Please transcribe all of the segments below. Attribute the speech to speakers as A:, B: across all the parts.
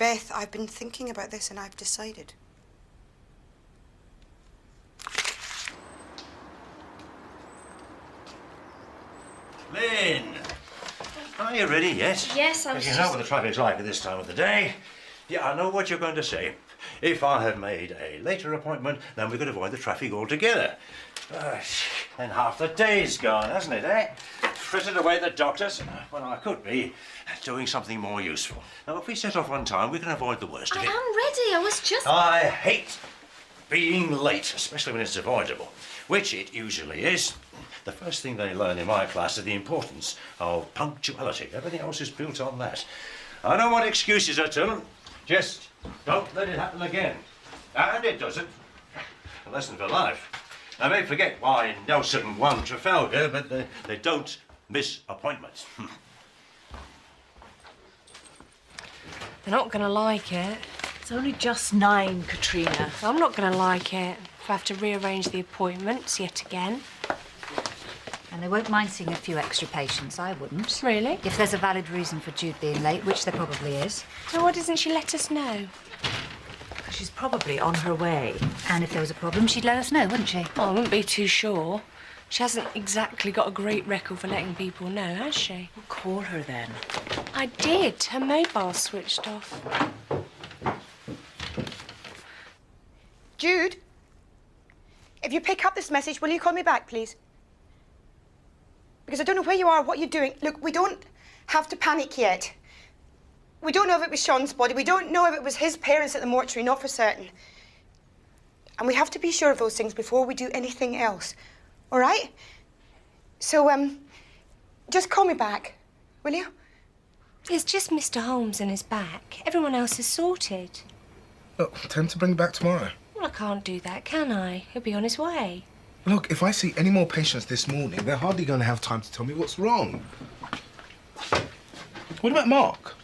A: Beth, I've been thinking about this and I've decided.
B: Lynn! Are you ready yet?
C: Yes, I was
B: You know what the traffic's like at this time of the day. Yeah, I know what you're going to say. If I had made a later appointment, then we could avoid the traffic altogether. And half the day's gone, hasn't it, eh? Frittered away the doctors when I could be doing something more useful. Now, if we set off on time, we can avoid the worst of it.
C: I am ready. I was just...
B: I hate being late, especially when it's avoidable, which it usually is. The first thing they learn in my class is the importance of punctuality. Everything else is built on that. I don't want excuses, I tell them. Just don't let it happen again. And it doesn't. A lesson for life. I may forget why Nelson won Trafalgar, but they don't miss appointments.
D: They're not going to like it.
E: It's only just 9, Katrina.
D: I'm not going to like it if I have to rearrange the appointments yet again.
F: And they won't mind seeing a few extra patients, I wouldn't.
D: Really?
F: If there's a valid reason for Jude being late, which there probably is.
D: So why doesn't she let us know?
E: She's probably on her way.
F: And if there was a problem, she'd let us know, wouldn't she?
D: Oh, I wouldn't be too sure. She hasn't exactly got a great record for letting people know, has she?
E: Well, call her then.
D: I did. Her mobile switched off.
A: Jude, if you pick up this message, will you call me back, please? Because I don't know where you are, what you're doing. Look, we don't have to panic yet. We don't know if it was Sean's body. We don't know if it was his parents at the mortuary, not for certain. And we have to be sure of those things before we do anything else. All right? So, just call me back, will you?
D: It's just Mr. Holmes and his back. Everyone else is sorted.
G: Look, tell him to bring it back tomorrow.
D: Well, I can't do that, can I? He'll be on his way.
G: Look, if I see any more patients this morning, they're hardly going to have time to tell me what's wrong. What about Mark?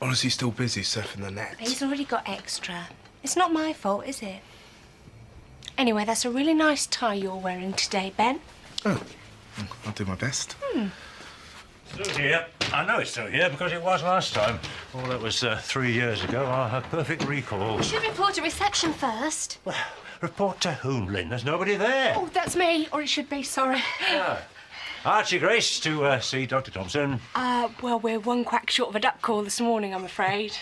G: Or is he still busy surfing the net?
D: He's already got extra. It's not my fault, is it? Anyway, that's a really nice tie you're wearing today, Ben.
G: Oh, I'll do my best.
B: Still here. I know it's still here because it was last time. Well, that was 3 years ago. I have perfect recall.
C: You should report at reception first.
B: Well, report to whom, Lynn? There's nobody there.
D: Oh, that's me, or it should be, sorry.
B: Archie Grace to see Dr. Thompson.
D: Well, we're one quack short of a duck call this morning, I'm afraid.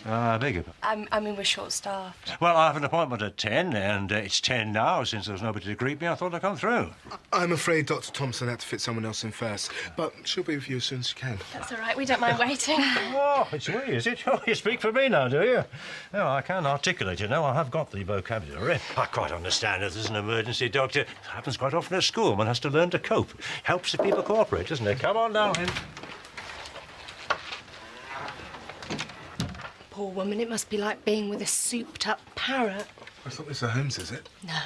B: I beg your pardon.
D: I mean, we're short-staffed.
B: Well, I have an appointment at 10, and it's 10 now. Since there was nobody to greet me, I thought I'd come through.
G: I'm afraid Dr. Thompson had to fit someone else in first, but she'll be with you as soon as she can.
C: That's all right. We don't mind waiting.
B: Oh, it's we, is it? Oh, you speak for me now, do you? No, I can articulate, you know. I have got the vocabulary. I quite understand if there's an emergency, Doctor. It happens quite often at school. One has to learn to cope. Helps if people cooperate, doesn't it? Come on down, Lynn.
D: Poor woman, it must be like being with a souped-up parrot.
G: I thought Mr. Holmes, is it?
D: No.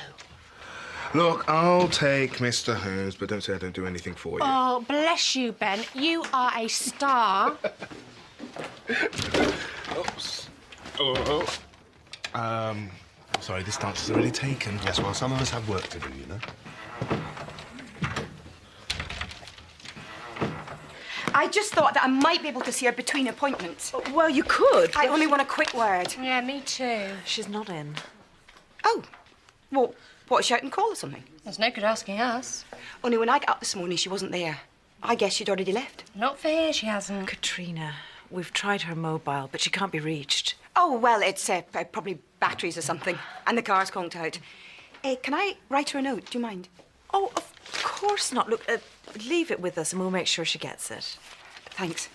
G: Look, I'll take Mr. Holmes, but don't say I don't do anything for you.
D: Oh, bless you, Ben. You are a star.
G: Oops. Sorry, this dance is already taken.
H: Yes, well, some of us have work to do, you know.
A: I just thought that I might be able to see her between appointments.
E: Well, you could.
A: I only want a quick word.
D: Yeah, me too.
E: She's not in.
A: Oh, well, what, shout and call or something?
D: There's no good asking us.
A: Only when I got up this morning, she wasn't there. I guess she'd already left.
D: Not for here, she hasn't.
E: Katrina, we've tried her mobile, but she can't be reached.
A: Oh, well, it's probably batteries or something, and the car's conked out. Can I write her a note? Do you mind?
E: Oh, of course not. Look, leave it with us and we'll make sure she gets it.
A: Thanks.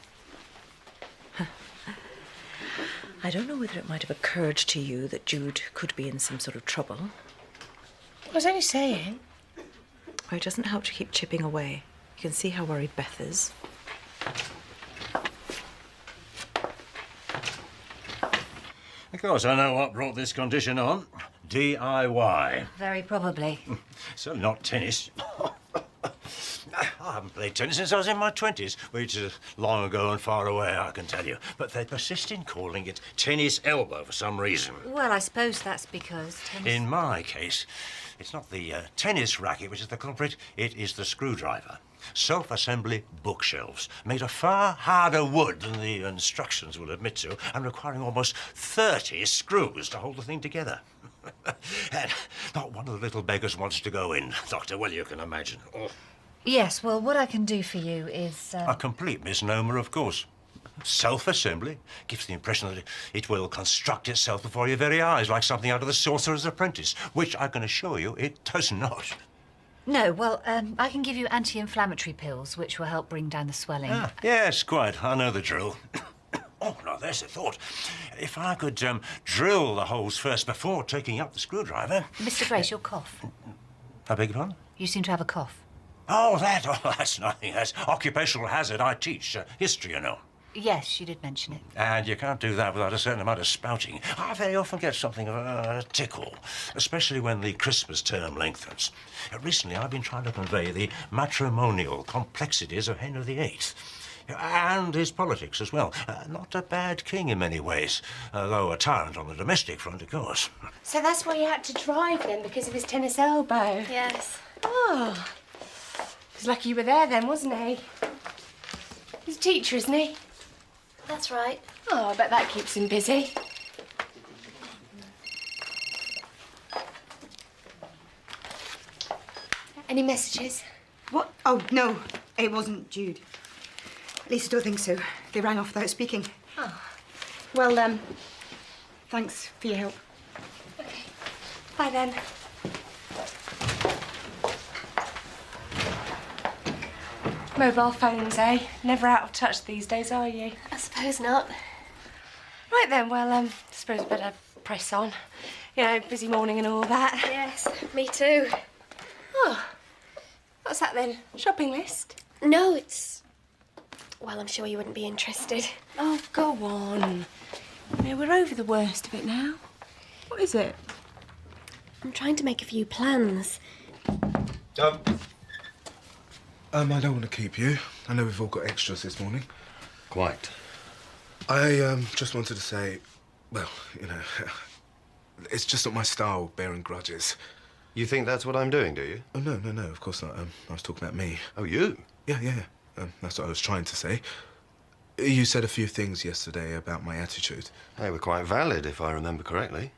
E: I don't know whether it might have occurred to you that Jude could be in some sort of trouble.
D: I was only saying.
E: Oh, it doesn't help to keep chipping away. You can see how worried Beth is.
B: Of course, I know what brought this condition on. DIY.
F: Very probably.
B: Certainly not tennis. I haven't played tennis since I was in my 20s, which is long ago and far away, I can tell you. But they persist in calling it tennis elbow for some reason.
F: Well, I suppose that's because tennis...
B: In my case, it's not the tennis racket which is the culprit, it is the screwdriver. Self-assembly bookshelves, made of far harder wood than the instructions will admit to, and requiring almost 30 screws to hold the thing together. And not one of the little beggars wants to go in, Doctor. Well, you can imagine. Oh.
F: Yes, well, what I can do for you is...
B: A complete misnomer, of course. Self-assembly gives the impression that it will construct itself before your very eyes, like something out of the Sorcerer's Apprentice, which I can assure you it does not.
F: No, well, I can give you anti-inflammatory pills, which will help bring down the swelling.
B: Ah, yes, quite. I know the drill. Oh, now, there's a thought. If I could drill the holes first before taking up the screwdriver...
F: Mr. Brace, your cough.
B: I beg your pardon?
F: You seem to have a cough.
B: Oh, that's nothing. That's occupational hazard. I teach history, you know.
F: Yes, you did mention it.
B: And you can't do that without a certain amount of spouting. I very often get something of a tickle, especially when the Christmas term lengthens. Recently, I've been trying to convey the matrimonial complexities of Henry VIII. And his politics as well. Not a bad king in many ways, though a tyrant on the domestic front, of course.
D: So that's why you had to drive then, because of his tennis elbow?
C: Yes.
D: Oh. He's lucky you were there then, wasn't he? He's a teacher, isn't he?
C: That's right.
D: Oh, I bet that keeps him busy. Any messages?
A: What? Oh, no. It wasn't Jude. At least I don't think so. They rang off without speaking.
D: Oh.
A: Well, thanks for your help.
D: Okay. Bye then. Mobile phones, eh? Never out of touch these days, are you?
C: I suppose not.
D: Right then, well, I suppose I better press on. You know, busy morning and all that.
C: Yes, me too.
D: Oh, what's that then? Shopping list?
C: No, it's... Well, I'm sure you wouldn't be interested.
D: Oh, go on. You know, we're over the worst of it now. What is it?
C: I'm trying to make a few plans.
G: I don't want to keep you. I know we've all got extras this morning.
H: Quite.
G: I just wanted to say, well, you know, it's just not my style, bearing grudges.
H: You think that's what I'm doing, do you?
G: Oh, no, of course not. I was talking about me.
H: Oh, you?
G: Yeah. That's what I was trying to say. You said a few things yesterday about my attitude.
H: They were quite valid, if I remember correctly.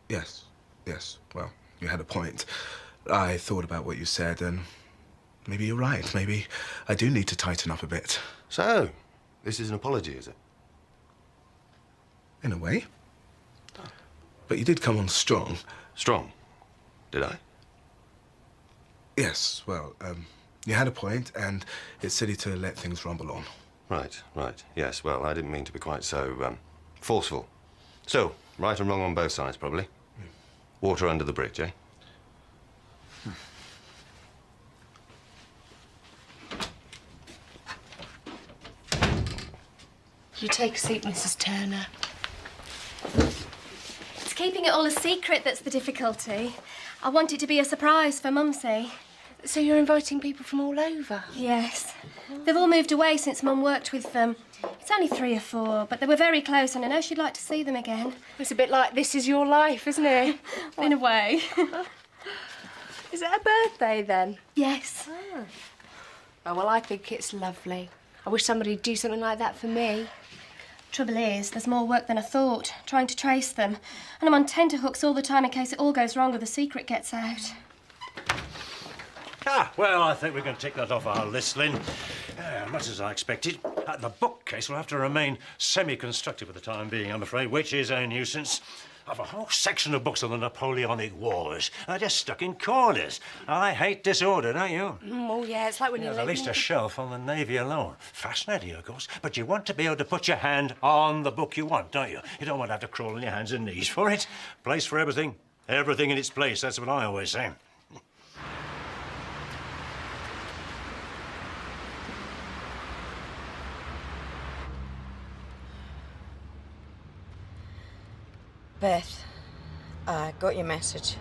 G: Yes. Well, you had a point. I thought about what you said, and maybe you're right. Maybe I do need to tighten up a bit.
H: So, this is an apology, is it?
G: In a way. But you did come on strong.
H: Strong? Did I?
G: Yes, well, you had a point, and it's silly to let things rumble on.
H: Right. Yes, well, I didn't mean to be quite so, forceful. So, right and wrong on both sides, probably. Water under the bridge, eh?
D: You take a seat, Mrs. Turner.
C: It's keeping it all a secret that's the difficulty. I want it to be a surprise for Mumsy.
D: So you're inviting people from all over?
C: Yes. They've all moved away since Mum worked with them. It's only 3 or 4, but they were very close and I know she'd like to see them again.
D: It's a bit like This Is Your Life, isn't it?
C: In a way.
D: Is it a birthday then?
C: Yes.
D: Oh, well, I think it's lovely. I wish somebody'd do something like that for me.
C: Trouble is, there's more work than I thought, trying to trace them. And I'm on tenterhooks all the time in case it all goes wrong or the secret gets out.
B: Well, I think we can tick that off our list, Lynn. Much as I expected. The bookcase will have to remain semi-constructed for the time being, I'm afraid, which is a nuisance. I've a whole section of books on the Napoleonic Wars. They're just stuck in corners. I hate disorder, don't you?
D: Oh, yeah, it's like when
B: There's at least a shelf on the Navy alone. Fascinating, of course, but you want to be able to put your hand on the book you want, don't you? You don't want to have to crawl on your hands and knees for it. Place for everything. Everything in its place, that's what I always say.
I: Beth, I got your message.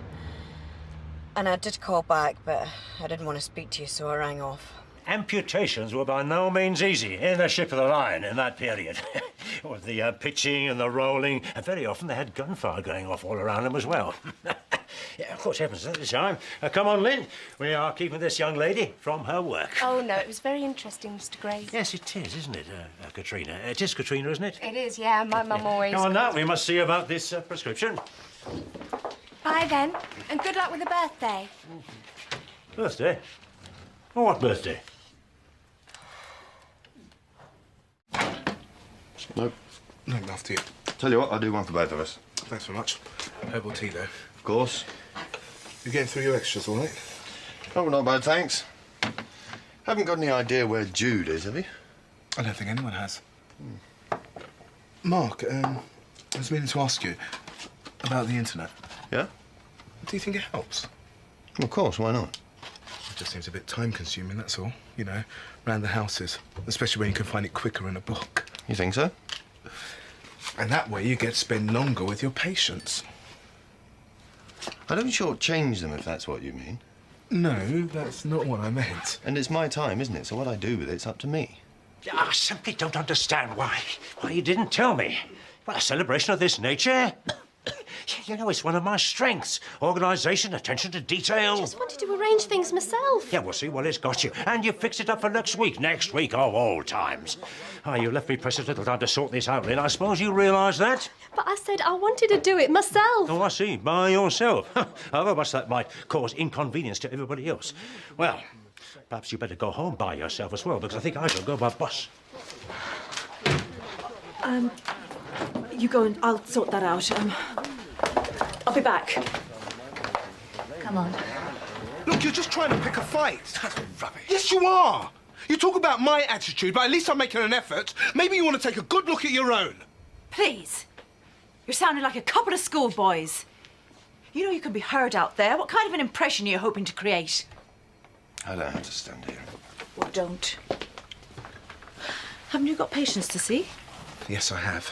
I: And I did call back, but I didn't want to speak to you, so I rang off.
B: Amputations were by no means easy in the ship of the line in that period. With the pitching and the rolling, and very often they had gunfire going off all around them as well. Yeah, of course, happens at the time. Come on, Lynn. We are keeping this young lady from her work.
D: Oh, no, it was very interesting, Mr. Grace.
B: Yes, it is, isn't it, Katrina? It is Katrina, isn't it?
D: It is, yeah. My mum always...
B: Come on now, we must see about this prescription.
D: Bye, then. And good luck with the birthday.
B: Birthday? Oh, what birthday?
H: No.
G: No, after you.
H: Tell you what, I'll do one for both of us.
G: Thanks very much. Herbal tea, though.
H: Of course.
G: You getting through your extras, all right?
H: Oh, not bad, thanks. Haven't got any idea where Jude is, have you?
G: I don't think anyone has. Mark, I was meaning to ask you about the internet.
H: Yeah?
G: Do you think it helps?
H: Of course, why not?
G: It just seems a bit time-consuming, that's all. You know, round the houses. Especially when you can find it quicker in a book.
H: You think so?
G: And that way you get to spend longer with your patients.
H: I don't shortchange them, if that's what you mean.
G: No, that's not what I meant.
H: And it's my time, isn't it? So what I do with it's up to me.
B: I simply don't understand why you didn't tell me. Well, a celebration of this nature? You know, it's one of my strengths. Organisation, attention to detail.
C: I just wanted to arrange things myself.
B: Yeah, we'll see what it's got you. And you fixed it up for next week. Next week of all times. Oh, you left me precious little time to sort this out, Lynn. I suppose you realise that?
C: But I said I wanted to do it myself.
B: Oh, I see. By yourself. However much that might cause inconvenience to everybody else. Well, perhaps you better go home by yourself as well, because I think I shall go by bus.
E: You go and I'll sort that out. I'll be back.
F: Come on.
G: Look, you're just trying to pick a fight.
B: That's rubbish.
G: Yes, you are. You talk about my attitude, but at least I'm making an effort. Maybe you want to take a good look at your own.
E: Please. You're sounding like a couple of schoolboys. You know you can be heard out there. What kind of an impression are you hoping to create?
H: I don't have to stand here.
E: Well, don't. Haven't you got patients to see?
G: Yes, I have.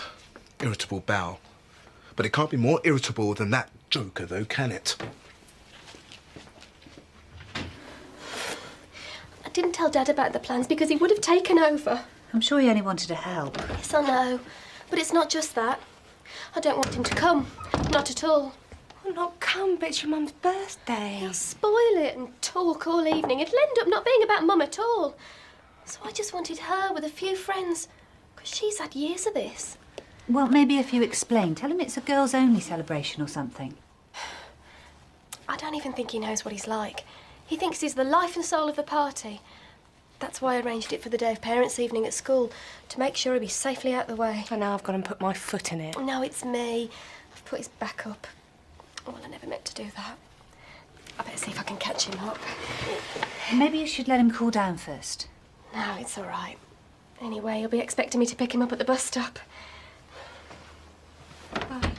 G: Irritable bowel. But it can't be more irritable than that joker, though, can it?
C: I didn't tell Dad about the plans because he would have taken over.
F: I'm sure he only wanted to help.
C: Yes, I know. But it's not just that. I don't want him to come. Not at all.
D: Well, not come, but it's your mum's birthday.
C: He'll spoil it and talk all evening. It'll end up not being about Mum at all. So I just wanted her with a few friends. Because she's had years of this.
F: Well, maybe if you explain. Tell him it's a girls-only celebration or something.
C: I don't even think he knows what he's like. He thinks he's the life and soul of the party. That's why I arranged it for the day of parents' evening at school, to make sure he'll be safely out the way.
D: And now I've gone and put my foot in it.
C: No, it's me. I've put his back up. Well, I never meant to do that. I better see if I can catch him up.
F: Maybe you should let him cool down first.
C: No, it's all right. Anyway, he'll be expecting me to pick him up at the bus stop.
F: Bye.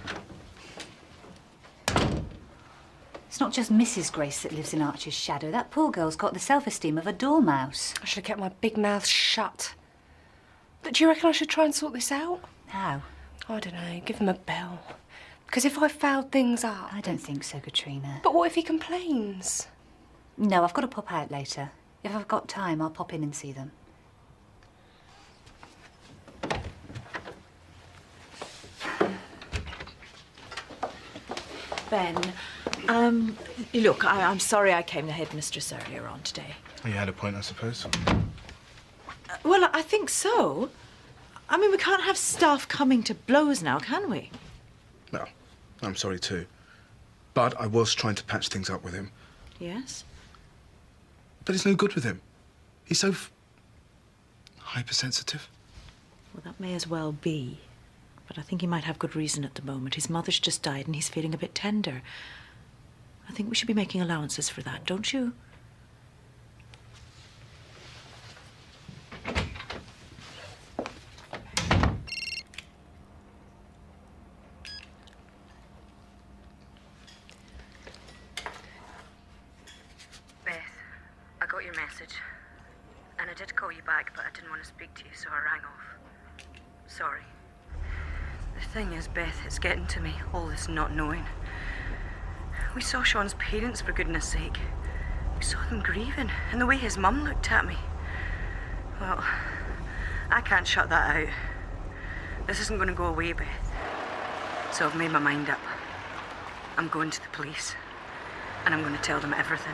F: It's not just Mrs. Grace that lives in Archie's shadow. That poor girl's got the self-esteem of a dormouse.
D: I should have kept my big mouth shut. But do you reckon I should try and sort this out?
F: How?
D: I don't know, give him a bell. Because if I fouled things up...
F: I don't think so, Katrina.
D: But what if he complains?
F: No, I've got to pop out later. If I've got time, I'll pop in and see them.
E: Ben, look, I'm sorry I came the headmistress earlier on today.
G: You had a point, I suppose.
E: Well, I think so. I mean, we can't have staff coming to blows now, can we?
G: No, I'm sorry too. But I was trying to patch things up with him.
E: Yes?
G: But it's no good with him. He's so hypersensitive.
E: Well, that may as well be. But I think he might have good reason at the moment. His mother's just died and he's feeling a bit tender. I think we should be making allowances for that, don't you?
I: Beth, I got your message. And I did call you back, but I didn't want to speak to you, so I rang off. Sorry. The thing is, Beth, it's getting to me, all this not knowing. We saw Sean's parents, for goodness sake. We saw them grieving, and the way his mum looked at me. Well, I can't shut that out. This isn't going to go away, Beth. So I've made my mind up. I'm going to the police. And I'm going to tell them everything.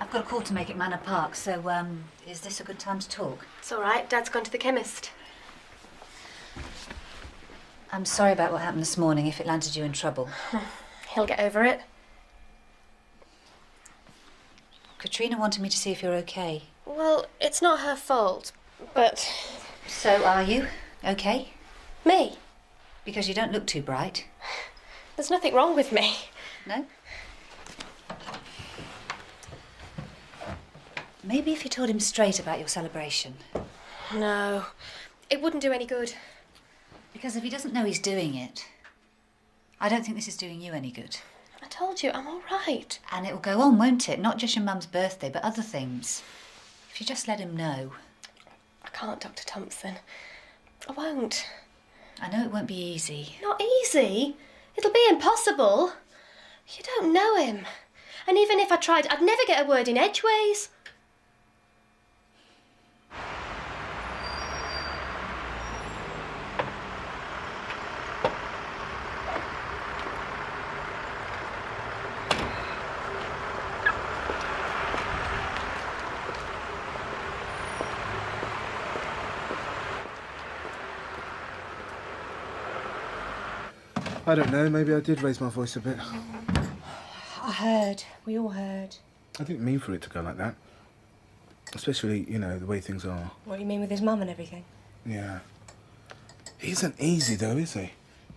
F: I've got a call to make at Manor Park, so, is this a good time to talk?
C: It's all right. Dad's gone to the chemist.
F: I'm sorry about what happened this morning, if it landed you in trouble.
C: He'll get over it.
F: Katrina wanted me to see if you're okay.
C: Well, it's not her fault, but...
F: So, are you okay?
C: Me?
F: Because you don't look too bright.
C: There's nothing wrong with me.
F: No? Maybe if you told him straight about your celebration.
C: No, it wouldn't do any good.
F: Because if he doesn't know he's doing it, I don't think this is doing you any good.
C: I told you, I'm all right.
F: And it'll go on, won't it? Not just your mum's birthday, but other things. If you just let him know.
C: I can't, Dr. Thompson. I won't.
F: I know it won't be easy.
C: Not easy? It'll be impossible. You don't know him. And even if I tried, I'd never get a word in Edgeways.
G: I don't know, maybe I did raise my voice a bit.
D: I heard. We all heard.
G: I didn't mean for it to go like that. Especially, you know, the way things are.
D: What you mean with his mum and everything?
G: Yeah. He isn't easy, though, is he?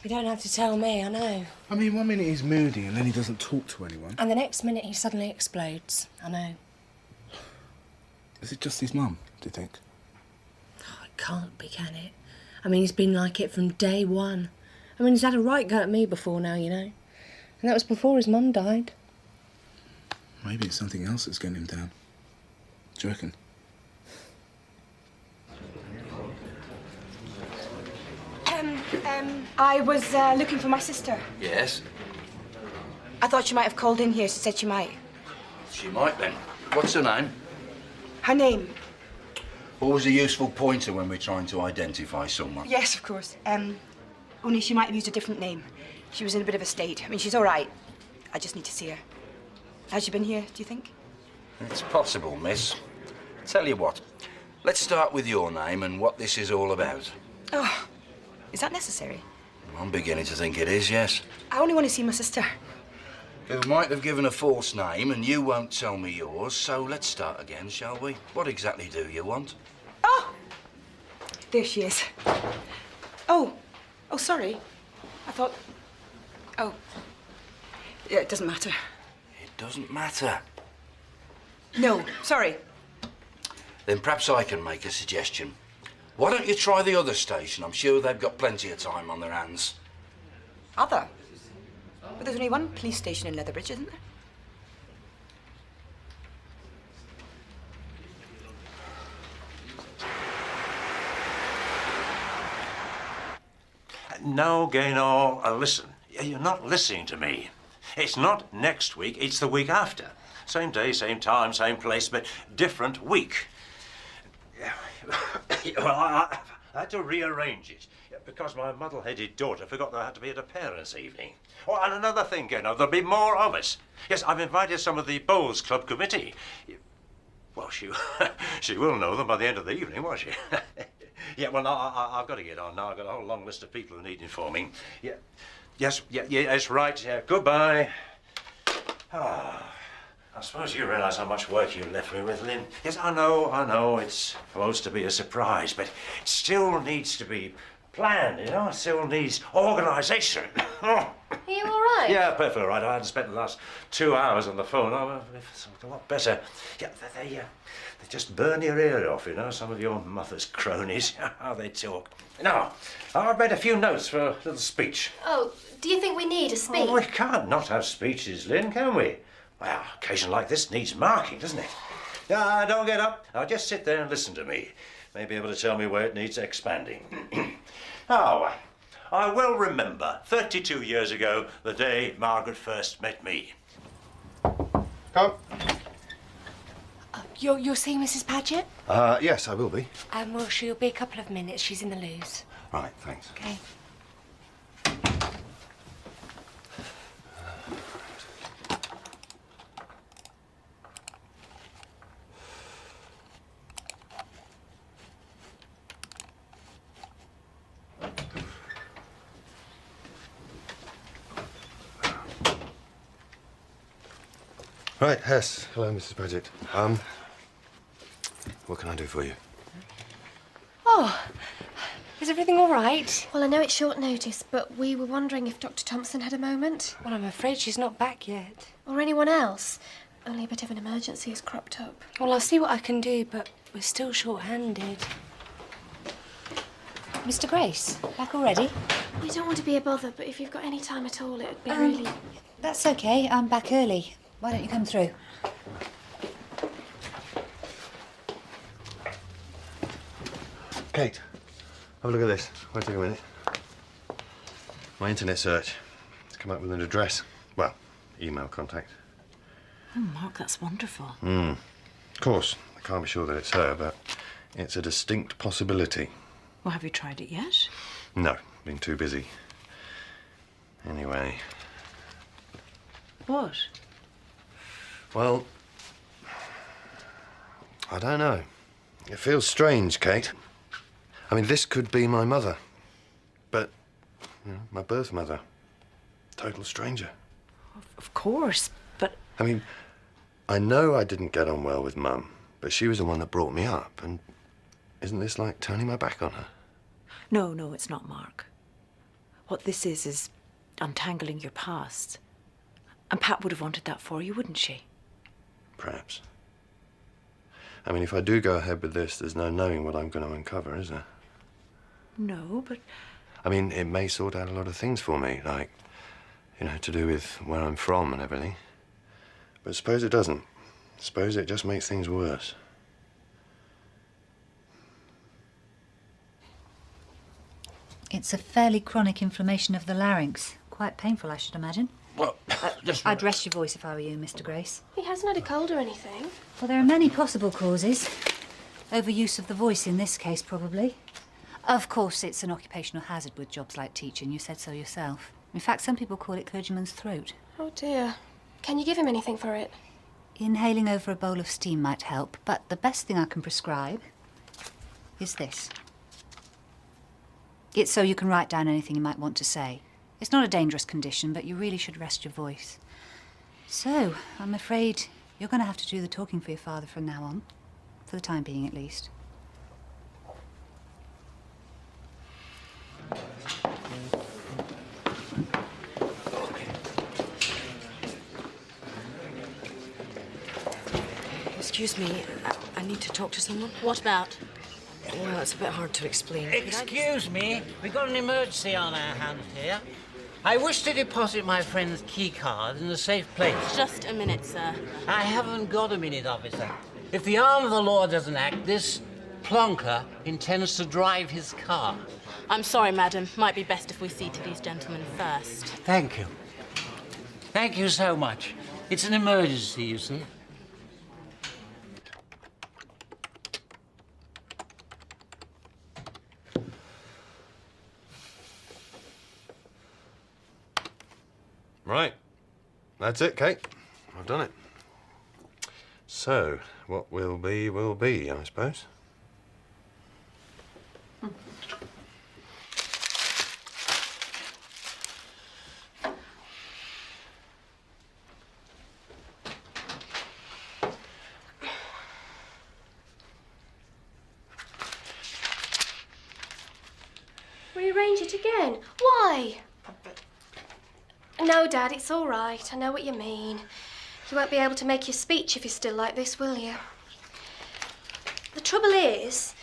D: You don't have to tell me, I know.
G: I mean, one minute he's moody and then he doesn't talk to anyone.
D: And the next minute he suddenly explodes. I know.
G: Is it just his mum, do you think?
D: Oh, it can't be, can it? I mean, he's been like it from day one. I mean, he's had a right go at me before now, you know. And that was before his mum died.
G: Maybe it's something else that's getting him down. Do you reckon?
A: I was looking for my sister.
J: Yes,
A: I thought she might have called in here. She said she might.
J: she might then. What's her name?
A: Her name?
J: Always a useful pointer when we're trying to identify someone.
A: Yes, of course. Only she might have used a different name. She was in a bit of a state. I mean, she's all right. I just need to see her. Has she been here, do you think?
J: It's possible, miss. Tell you what, let's start with your name and what this is all about.
A: Oh, is that necessary?
J: I'm beginning to think it is, yes.
A: I only want to see my sister.
J: Who might have given a false name and you won't tell me yours, so let's start again, shall we? What exactly do you want?
A: Oh! There she is. Oh, sorry. I thought... Oh. Yeah, it doesn't matter.
J: It doesn't matter.
A: No, sorry.
J: Then perhaps I can make a suggestion. Why don't you try the other station? I'm sure they've got plenty of time on their hands.
A: Other? But there's only one police station in Leatherbridge, isn't there?
B: No, Gaynor, listen. You're not listening to me. It's not next week, it's the week after. Same day, same time, same place, but different week. Well, I had to rearrange it because my muddle-headed daughter forgot that I had to be at a parents' evening. Oh, and another thing, Gaynor, there'll be more of us. Yes, I've invited some of the Bowls Club committee. Well, she will know them by the end of the evening, won't she? Yeah, well, I've got to get on now. I've got a whole long list of people who need informing. Yeah, yes, that's right. Yeah, goodbye. Ah, I suppose you realise how much work you left me with, Lynn. Yes, I know. It's supposed to be a surprise, but it still needs to be planned, you know? It still needs organisation.
C: Are you all right?
B: Yeah, perfectly all right. I hadn't spent the last 2 hours on the phone. Oh, it's a lot better. Yeah, they just burn your ear off, you know, some of your mother's cronies, how they talk. Now, I've made a few notes for a little speech.
C: Oh, do you think we need a speech?
B: Oh, we can't not have speeches, Lynn, can we? Well, occasion like this needs marking, doesn't it? Don't get up. Now, just sit there and listen to me. May be able to tell me where it needs expanding. Now, I well remember 32 years ago, the day Margaret first met me.
H: Come.
D: You're seeing Mrs. Paget?
H: Yes, I will be.
D: Well, she'll be a couple of minutes. She's in the loos.
H: Right, thanks.
D: Okay.
H: Right, Hess. Hello, Mrs. Paget. What can I do for you?
D: Oh, is everything all right?
C: Well, I know it's short notice, but we were wondering if Dr. Thompson had a moment.
D: Well, I'm afraid she's not back yet.
C: Or anyone else. Only a bit of an emergency has cropped up.
D: Well, I'll see what I can do, but we're still short-handed. Mr. Grace, back already?
C: We don't want to be a bother, but if you've got any time at all, it'd be really...
F: That's okay. I'm back early. Why don't you come through?
H: Kate, have a look at this. Won't take a minute. My internet search. It's come up with an address. Well, email contact.
E: Oh, Mark, that's wonderful.
H: Of course, I can't be sure that it's her, but it's a distinct possibility.
E: Well, have you tried it yet?
H: No, been too busy. Anyway.
E: What?
H: Well, I don't know. It feels strange, Kate. I mean, this could be my mother. But, you know, my birth mother. Total stranger.
E: Of course, but...
H: I mean, I know I didn't get on well with Mum, but she was the one that brought me up, and isn't this like turning my back on her?
E: No, no, it's not, Mark. What this is untangling your past. And Pat would have wanted that for you, wouldn't she?
H: Perhaps. I mean, if I do go ahead with this, there's no knowing what I'm going to uncover, is there?
E: No, but...
H: I mean, it may sort out a lot of things for me, like, you know, to do with where I'm from and everything. But suppose it doesn't. Suppose it just makes things worse.
F: It's a fairly chronic inflammation of the larynx. Quite painful, I should imagine.
J: Well, just...
F: I'd rest your voice if I were you, Mr. Grace.
C: He hasn't had a cold or anything.
F: Well, there are many possible causes. Overuse of the voice in this case, probably. Of course, it's an occupational hazard with jobs like teaching. You said so yourself. In fact, some people call it clergyman's throat.
C: Oh, dear. Can you give him anything for it?
F: Inhaling over a bowl of steam might help, but the best thing I can prescribe is this. It's so you can write down anything you might want to say. It's not a dangerous condition, but you really should rest your voice. So, I'm afraid you're going to have to do the talking for your father from now on. For the time being, at least.
K: Excuse me, I need to talk to someone.
L: What about?
K: Well, it's a bit hard to explain.
L: Excuse me, we've got an emergency on our hands here. I wish to deposit my friend's key card in a safe place.
I: Just a minute, sir.
L: I haven't got a minute, officer. If the arm of the law doesn't act, this plonker intends to drive his car.
I: I'm sorry, madam. Might be best if we see to these gentlemen first.
L: Thank you. Thank you so much. It's an emergency, you see.
H: Right. That's it, Kate. I've done it. So, what will be, I suppose.
C: Rearrange it again? Why? No, Dad, it's all right. I know what you mean. You won't be able to make your speech if you're still like this, will you? The trouble is,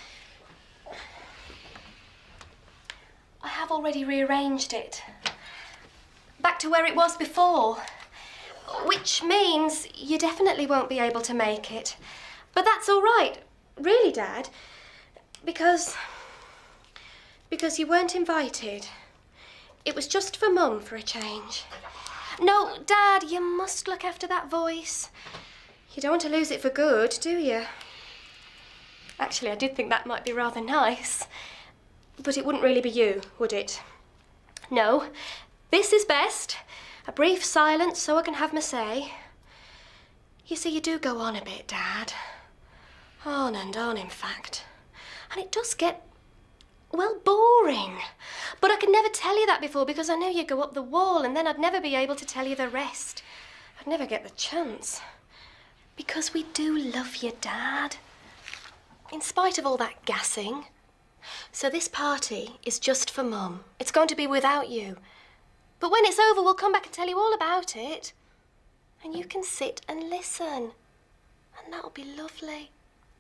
C: I have already rearranged it. Back to where it was before. Which means you definitely won't be able to make it. But that's all right. Really, Dad. Because you weren't invited. It was just for Mum for a change. No, Dad, you must look after that voice. You don't want to lose it for good, do you? Actually, I did think that might be rather nice. But it wouldn't really be you, would it? No, this is best. A brief silence so I can have my say. You see, you do go on a bit, Dad. On and on, in fact. And it does get, well, boring. But I could never tell you that before because I knew you'd go up the wall and then I'd never be able to tell you the rest. I'd never get the chance. Because we do love you, Dad. In spite of all that gassing. So this party is just for Mum. It's going to be without you. But when it's over, we'll come back and tell you all about it. And you can sit and listen. And that'll be lovely.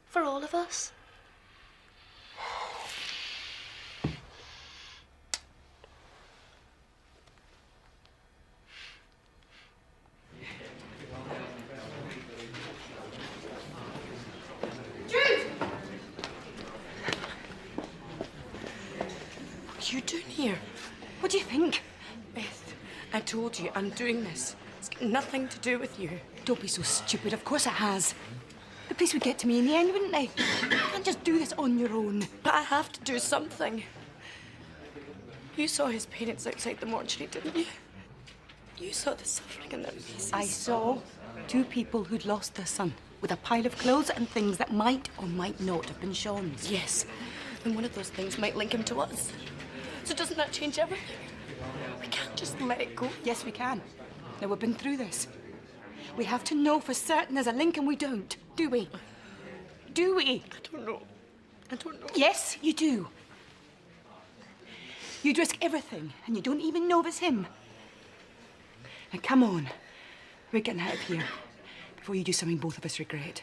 C: For all of us.
K: What are you doing here? What do you think? Beth, I told you I'm doing this. It's got nothing to do with you. Don't be so stupid. Of course it has. The police would get to me in the end, wouldn't they? You can't just do this on your own. But I have to do something. You saw his parents outside the mortuary, didn't you? You saw the suffering in their faces.
M: I saw two people who'd lost their son with a pile of clothes and things that might or might not have been Sean's.
K: Yes, and one of those things might link him to us. So doesn't that change everything? We can't just let it go.
M: Yes, we can. Now, we've been through this. We have to know for certain there's a link and we don't, do we? Do we?
K: I don't know. I don't know.
M: Yes, you do. You'd risk everything and you don't even know if it's him. Now, come on. We're getting out of here before you do something both of us regret.